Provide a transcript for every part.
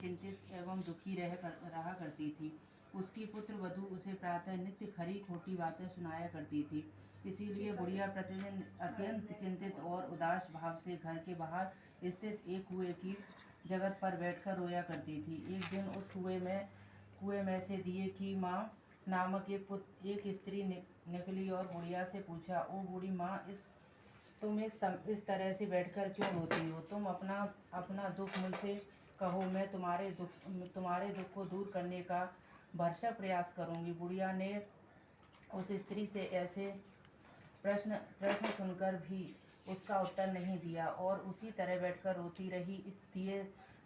चिंतित एवं दुखी रहा करती थी। उसकी पुत्र वधू उसे प्रातः नित्य खरी खोटी बातें सुनाया करती थी। इसीलिए बुढ़िया प्रतिदिन अत्यंत चिंतित और उदास भाव से घर के बाहर स्थित एक कुएं की जगत पर बैठकर रोया करती थी। एक दिन उस कुएं में से दिए की माँ नामक एक स्त्री निकली और बुढ़िया से पूछा, ओ बूढ़ी माँ, तुम इस तरह से बैठकर क्यों रोती हो? तुम अपना दुख मुझसे कहो, मैं तुम्हारे दुख को दूर करने का भरसक प्रयास करूंगी। बुढ़िया ने उस स्त्री से ऐसे प्रश्न सुनकर भी उसका उत्तर नहीं दिया और उसी तरह बैठकर रोती रही। इस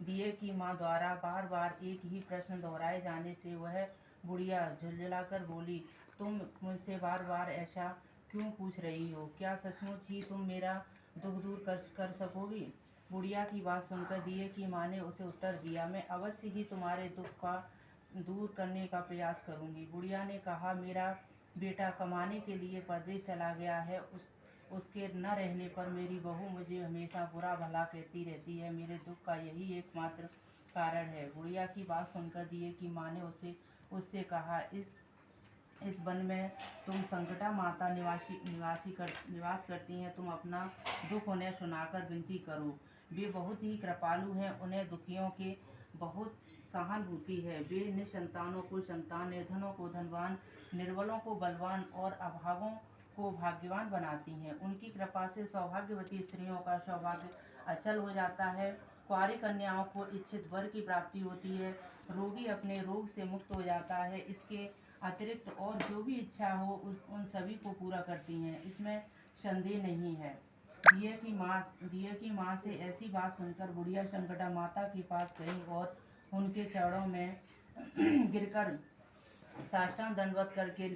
दिए की माँ द्वारा बार बार एक ही प्रश्न दोहराए जाने से वह बुढ़िया झुंझलाकर बोली, तुम मुझसे बार बार ऐसा क्यों पूछ रही हो? क्या सचमुच ही तुम मेरा दुख दूर कर सकोगी? बुढ़िया की बात सुनकर दिए की माँ ने उसे उत्तर दिया, मैं अवश्य ही तुम्हारे दुख का दूर करने का प्रयास करूंगी। बुढ़िया ने कहा, मेरा बेटा कमाने के लिए परदेश चला गया है। उसके न रहने पर मेरी बहू मुझे हमेशा बुरा भला कहती रहती है। मेरे दुख का यही एकमात्र कारण है। बुढ़िया की बात सुनकर दिए की माँ ने उससे कहा, इस वन में तुम संकटा माता निवास करती हैं। तुम अपना दुख उन्हें सुनाकर विनती करो। वे बहुत ही कृपालु हैं। उन्हें दुखियों के बहुत सहानुभूति है। वे निसंतानों को संतान, निर्धनों को धनवान, निर्बलों को बलवान और अभागों को भाग्यवान बनाती हैं। उनकी कृपा से सौभाग्यवती स्त्रियों का सौभाग्य अचल हो जाता है। कुंवारी कन्याओं को इच्छित वर की प्राप्ति होती है। रोगी अपने रोग से मुक्त हो जाता है। इसके अतिरिक्त और जो भी इच्छा हो उन सभी को पूरा करती हैं। इसमें संदेह नहीं है। दिए की माँ से ऐसी बात सुनकर बुढ़िया संकटा माता के पास गई और उनके चरणों में गिरकर साष्टांग दंडवत करके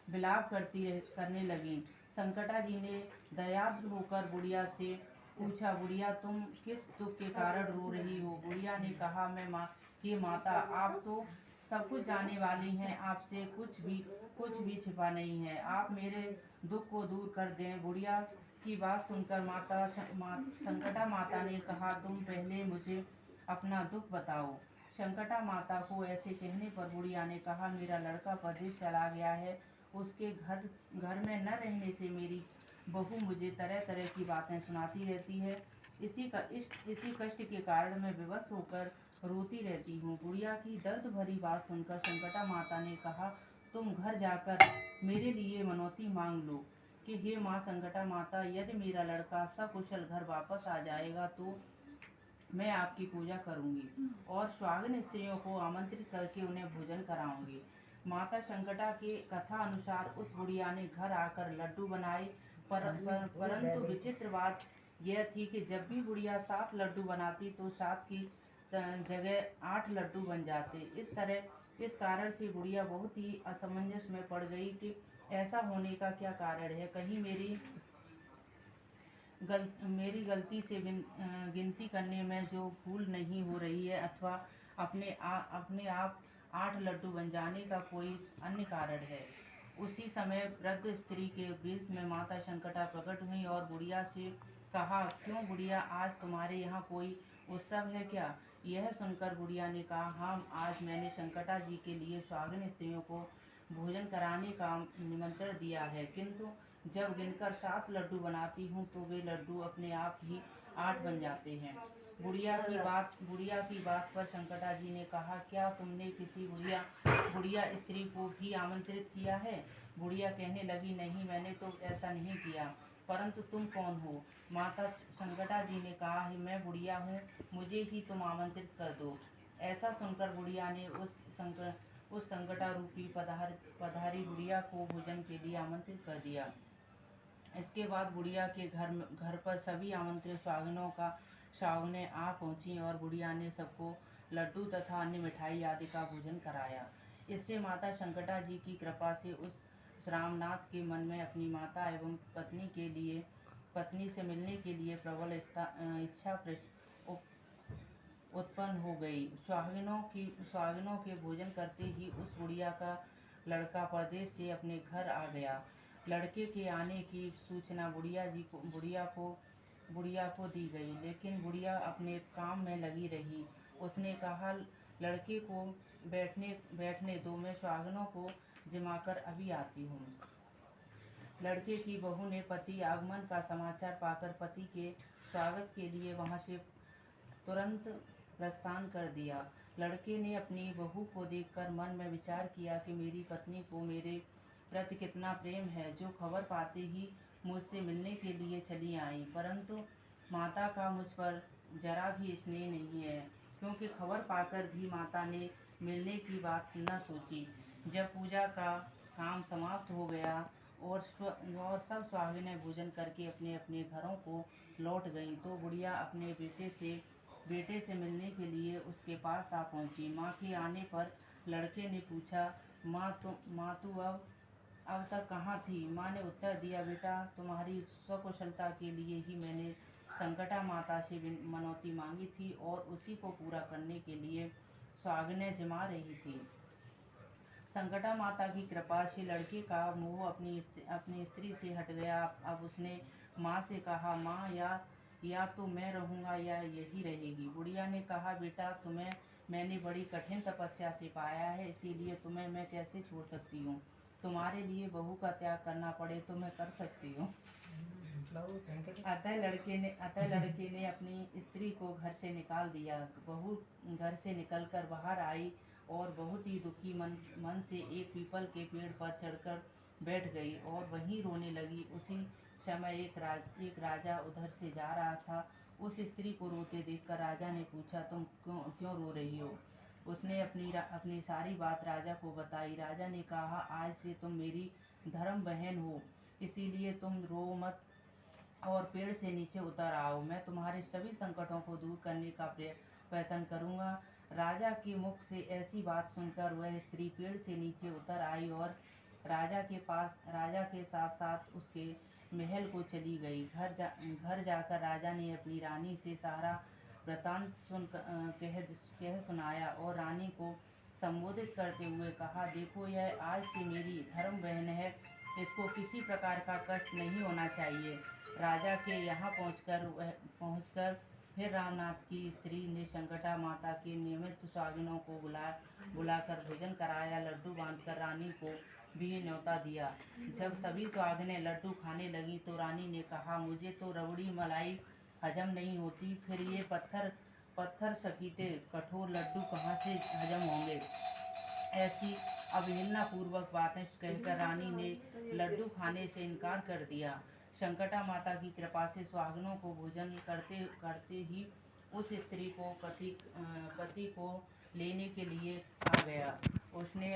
विलाप करने लगी। संकटा जी ने दयाद्र होकर बुढ़िया से पूछा, बुढ़िया, तुम किस दुख के कारण रो रही हो? बुढ़िया ने कहा, हे माता, आप तो सब कुछ जानने वाली हैं। आपसे कुछ भी छिपा नहीं है। आप मेरे दुख को दूर कर दें। बुढ़िया की बात सुनकर संकटा माता ने कहा, तुम पहले मुझे अपना दुख बताओ। संकटा माता को ऐसे कहने पर बुढ़िया ने कहा, मेरा लड़का परदेश चला गया है। उसके घर में न रहने से मेरी बहू मुझे तरह तरह की बातें सुनाती रहती है। इसी कष्ट के कारण मैं विवश होकर रोती रहती हूँ। बुढ़िया की दर्द भरी बात सुनकर संकटा माता ने कहा, तुम घर जाकर मेरे लिए मनौती मांग लो कि हे माँ संकटा माता, यदि मेरा लड़का सकुशल घर वापस आ जाएगा तो मैं आपकी पूजा करूंगी और सुहागिन स्त्रियों को आमंत्रित करके उन्हें भोजन कराऊंगी। माता संकटा के कथा अनुसार उस बुढ़िया ने घर आकर लड्डू बनाए, परंतु विचित्र बात यह थी कि जब भी बुढ़िया 7 लड्डू बनाती तो 7 की जगह 8 लड्डू बन जाते। इस कारण से बुढ़िया बहुत ही असमंजस में पड़ गई कि ऐसा होने का क्या कारण है। कहीं मेरी गलती से गिनती करने में जो भूल नहीं हो रही है, अथवा अपने आप 8 लड्डू बन जाने का कोई अन्य कारण है। उसी समय वृद्ध स्त्री के वेश में माता संकटा प्रकट हुई और बुढ़िया से कहा, क्यों बुढ़िया, आज तुम्हारे यहाँ कोई उत्सव है क्या? यह सुनकर बुढ़िया ने कहा, हाँ, आज मैंने संकटा जी के लिए सुहागिन स्त्रियों को भोजन कराने का निमंत्रण दिया है, किंतु जब गिनकर 7 लड्डू बनाती हूँ तो वे लड्डू अपने आप ही 8 बन जाते हैं। बुढ़िया की बात पर संकटा जी ने कहा, क्या तुमने किसी बुढ़िया स्त्री को भी आमंत्रित किया है? बुढ़िया कहने लगी, नहीं, मैंने तो ऐसा नहीं किया, परंतु तुम कौन हो? माता संकटा जी ने कहा, मैं बुढ़िया हूँ, मुझे ही तुम आमंत्रित कर दो। ऐसा सुनकर बुढ़िया ने उस संकटा रूपी पधारी बुढ़िया को भोजन के लिए आमंत्रित कर दिया। इसके बाद बुढ़िया के घर पर सभी आमंत्रित सुहागिनें आ पहुंची और बुढ़िया ने सबको लड्डू तथा अन्य मिठाई आदि का भोजन कराया। इससे माता संकटा जी की कृपा से उस रामनाथ के मन में अपनी माता एवं पत्नी से मिलने के लिए प्रबल इच्छा उत्पन्न हो गई। सुहागिनों के भोजन करते ही उस बुढ़िया का लड़का परदेश से अपने घर आ गया। लड़के के आने की सूचना बुढ़िया को दी गई, लेकिन बुढ़िया अपने काम में लगी रही। उसने कहा, लड़के को बैठने दो, मैं सुहागनों को जिमाकर अभी आती हूँ। लड़के की बहू ने पति आगमन का समाचार पाकर पति के स्वागत के लिए वहां से तुरंत प्रस्थान कर दिया। लड़के ने अपनी बहू को देखकर मन में विचार किया कि मेरी पत्नी को मेरे प्रति कितना प्रेम है, जो खबर पाते ही मुझसे मिलने के लिए चली आई। परंतु माता का मुझ पर जरा भी स्नेह नहीं है, क्योंकि खबर पाकर भी माता ने मिलने की बात न सोची। जब पूजा का काम समाप्त हो गया और सब सुहागिनें भोजन करके अपने अपने घरों को लौट गईं, तो बुढ़िया अपने बेटे से मिलने के लिए उसके पास आ पहुंची। माँ के आने पर लड़के ने पूछा, माँ तू अब तक कहाँ थी? माँ ने उत्तर दिया, बेटा, तुम्हारी स्वकुशलता के लिए ही मैंने संकटा माता से मनौती मांगी थी और उसी को पूरा करने के लिए सुहागिनें जिमा रही थी। संकटा माता की कृपा से लड़के का मोह अपनी स्त्री से हट गया। अब उसने माँ से कहा, माँ, या तो मैं रहूँगा या यही रहेगी। बुढ़िया ने कहा, बेटा, तुम्हें मैंने बड़ी कठिन तपस्या से पाया है, इसीलिए तुम्हें मैं कैसे छोड़ सकती हूँ। तुम्हारे लिए बहू का त्याग करना पड़े तो मैं कर सकती हूँ। अतः लड़के ने अपनी स्त्री को घर से निकाल दिया। बहू घर से निकलकर बाहर आई और बहुत ही दुखी मन से एक पीपल के पेड़ पर चढ़कर बैठ गई और वहीं रोने लगी। उसी समय एक राजा उधर से जा रहा था। उस स्त्री को रोते देखकर राजा ने पूछा, तुम क्यों रो रही हो? उसने अपनी सारी बात राजा को बताई। राजा ने कहा, आज से तुम मेरी धर्म बहन हो, इसीलिए तुम रो मत और पेड़ से नीचे उतर आओ। मैं तुम्हारे सभी संकटों को दूर करने का प्रयत्न करूंगा। राजा के मुख से ऐसी बात सुनकर वह स्त्री पेड़ से नीचे उतर आई और राजा के साथ साथ उसके महल को चली गई। घर जाकर राजा ने अपनी रानी से सारा वृतांत कह सुनाया और रानी को संबोधित करते हुए कहा, देखो, यह आज से मेरी धर्म बहन है, इसको किसी प्रकार का कष्ट नहीं होना चाहिए। राजा के यहाँ पहुंचकर फिर रामनाथ की स्त्री ने संकटा माता के नियमित सुहागिनों को बुलाकर भोजन कराया। लड्डू बांधकर रानी को भी न्योता दिया। जब सभी सुहागिनें लड्डू खाने लगी तो रानी ने कहा, मुझे तो रबड़ी मलाई हजम नहीं होती, फिर ये पत्थर सकीटे कठोर लड्डू कहाँ से हजम होंगे? ऐसी अवहेलना पूर्वक बातें कहकर रानी ने लड्डू खाने से इनकार कर दिया। संकटा माता की कृपा से सुहागिनों को भोजन करते करते ही उस स्त्री को पति को लेने के लिए आ गया। उसने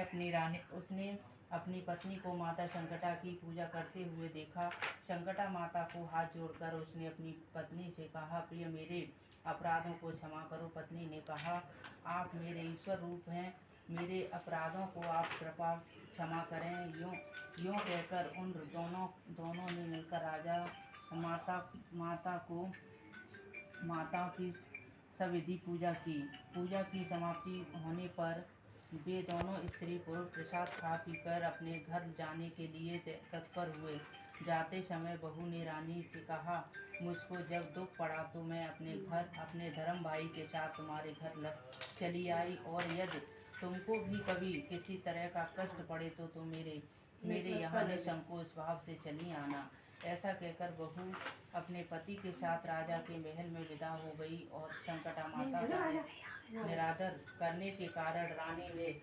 अपनी पत्नी को माता संकटा की पूजा करते हुए देखा। संकटा माता को हाथ जोड़कर उसने अपनी पत्नी से कहा, प्रिय, मेरे अपराधों को क्षमा करो। पत्नी ने कहा, आप मेरे ईश्वर रूप हैं, मेरे अपराधों को आप कृपा क्षमा करें। यूँ कहकर उन दोनों ने मिलकर राजा माता की सविधि पूजा की समाप्ति होने पर वे दोनों स्त्री पुरुष प्रसाद खा पीकर अपने घर जाने के लिए तत्पर हुए। जाते समय बहू ने रानी से कहा, मुझको जब दुख पड़ा तो मैं अपने धर्म भाई के साथ तुम्हारे घर चली आई, और यदि तुमको भी कभी किसी तरह का कष्ट पड़े तो तुम मेरे यहाँ निसंकोच भाव से चली आना। ऐसा कहकर बहू अपने पति के साथ राजा के महल में विदा हो गई और संकटा माता का निरादर करने के कारण रानी ने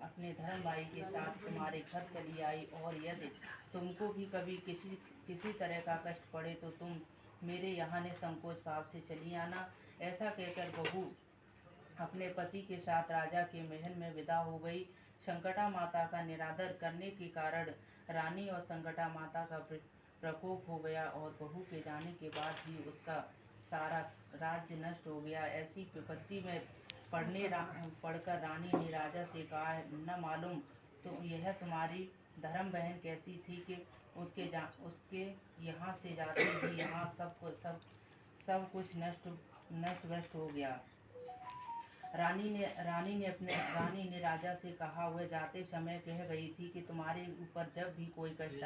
अपने धर्म भाई के साथ तुम्हारे घर चली आई, और यदि तुमको भी कभी किसी तरह का कष्ट पड़े तो तुम मेरे यहाँ निसंकोच भाव से चली आना। ऐसा कहकर बहू अपने पति के साथ राजा के महल में विदा हो गई। संकटा माता का निरादर करने के कारण रानी और संकटा माता का प्रकोप हो गया और बहू के जाने के बाद ही उसका सारा राज्य नष्ट हो गया। ऐसी विपत्ति में पढ़कर रानी ने राजा से कहा, न मालूम तो यह तुम्हारी धर्म बहन कैसी थी कि उसके यहाँ से जाते ही यहाँ सब कुछ नष्ट भ्रष्ट हो गया। रानी ने राजा से कहा, वह जाते समय कह गई थी कि तुम्हारे ऊपर जब भी कोई कष्ट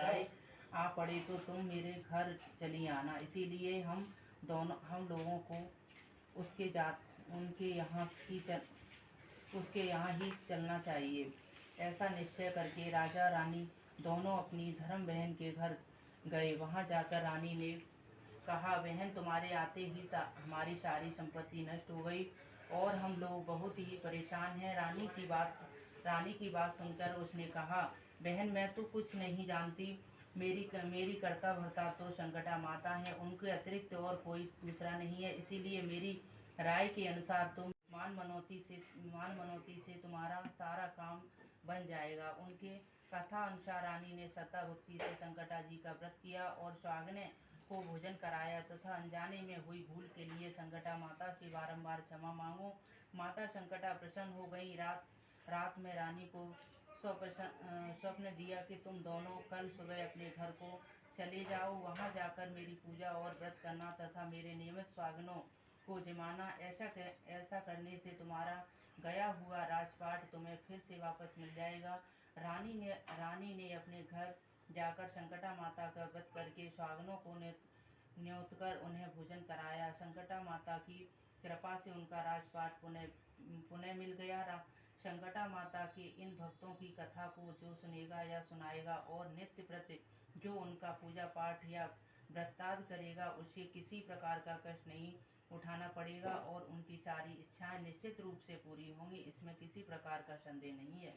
आ पड़े तो तुम मेरे घर चली आना। इसीलिए हम लोगों को उसके जात उनके यहाँ उसके यहाँ ही चलना चाहिए। ऐसा निश्चय करके राजा रानी दोनों अपनी धर्म बहन के घर गए। वहाँ जाकर रानी ने कहा, बहन, तुम्हारे आते ही हमारी सारी संपत्ति नष्ट हो गई और हम लोग बहुत ही परेशान हैं। रानी की बात सुनकर उसने कहा, बहन, मैं तो कुछ नहीं जानती। मेरी कर्ता भर्ता तो संकटा माता है, उनके अतिरिक्त और कोई दूसरा नहीं है। इसीलिए मेरी राय के अनुसार तुम मान मनौती से तुम्हारा सारा काम बन जाएगा। उनके कथा अनुसार रानी ने श्रद्धा भक्ति से संकटा जी का व्रत किया और सुहागने को भोजन कराया तथा अनजाने में हुई भूल के लिए संकटा माता से बारंबार क्षमा मांगो। माता संकटा प्रसन्न हो गई। रात में रानी को स्वप्न दिया कि तुम दोनों कल सुबह अपने घर को चले जाओ। वहां जाकर मेरी पूजा और व्रत करना तथा मेरे नियमित सुहागनों को जिमाना। ऐसा करने से तुम्हारा गया हुआ राजपाट तुम्हें फिर से वापस मिल जाएगा। रानी ने अपने घर जाकर संकटा माता का व्रत करके सुहागनों को न्योत कर उन्हें भोजन कराया। संकटा माता की कृपा से उनका राजपाट पुनः मिल गया। संकटा माता के इन भक्तों की कथा को जो सुनेगा या सुनाएगा और नित्य प्रति जो उनका पूजा पाठ या व्रताद करेगा, उसे किसी प्रकार का कष्ट नहीं उठाना पड़ेगा और उनकी सारी इच्छाएं निश्चित रूप से पूरी होंगी। इसमें किसी प्रकार का संदेह नहीं है।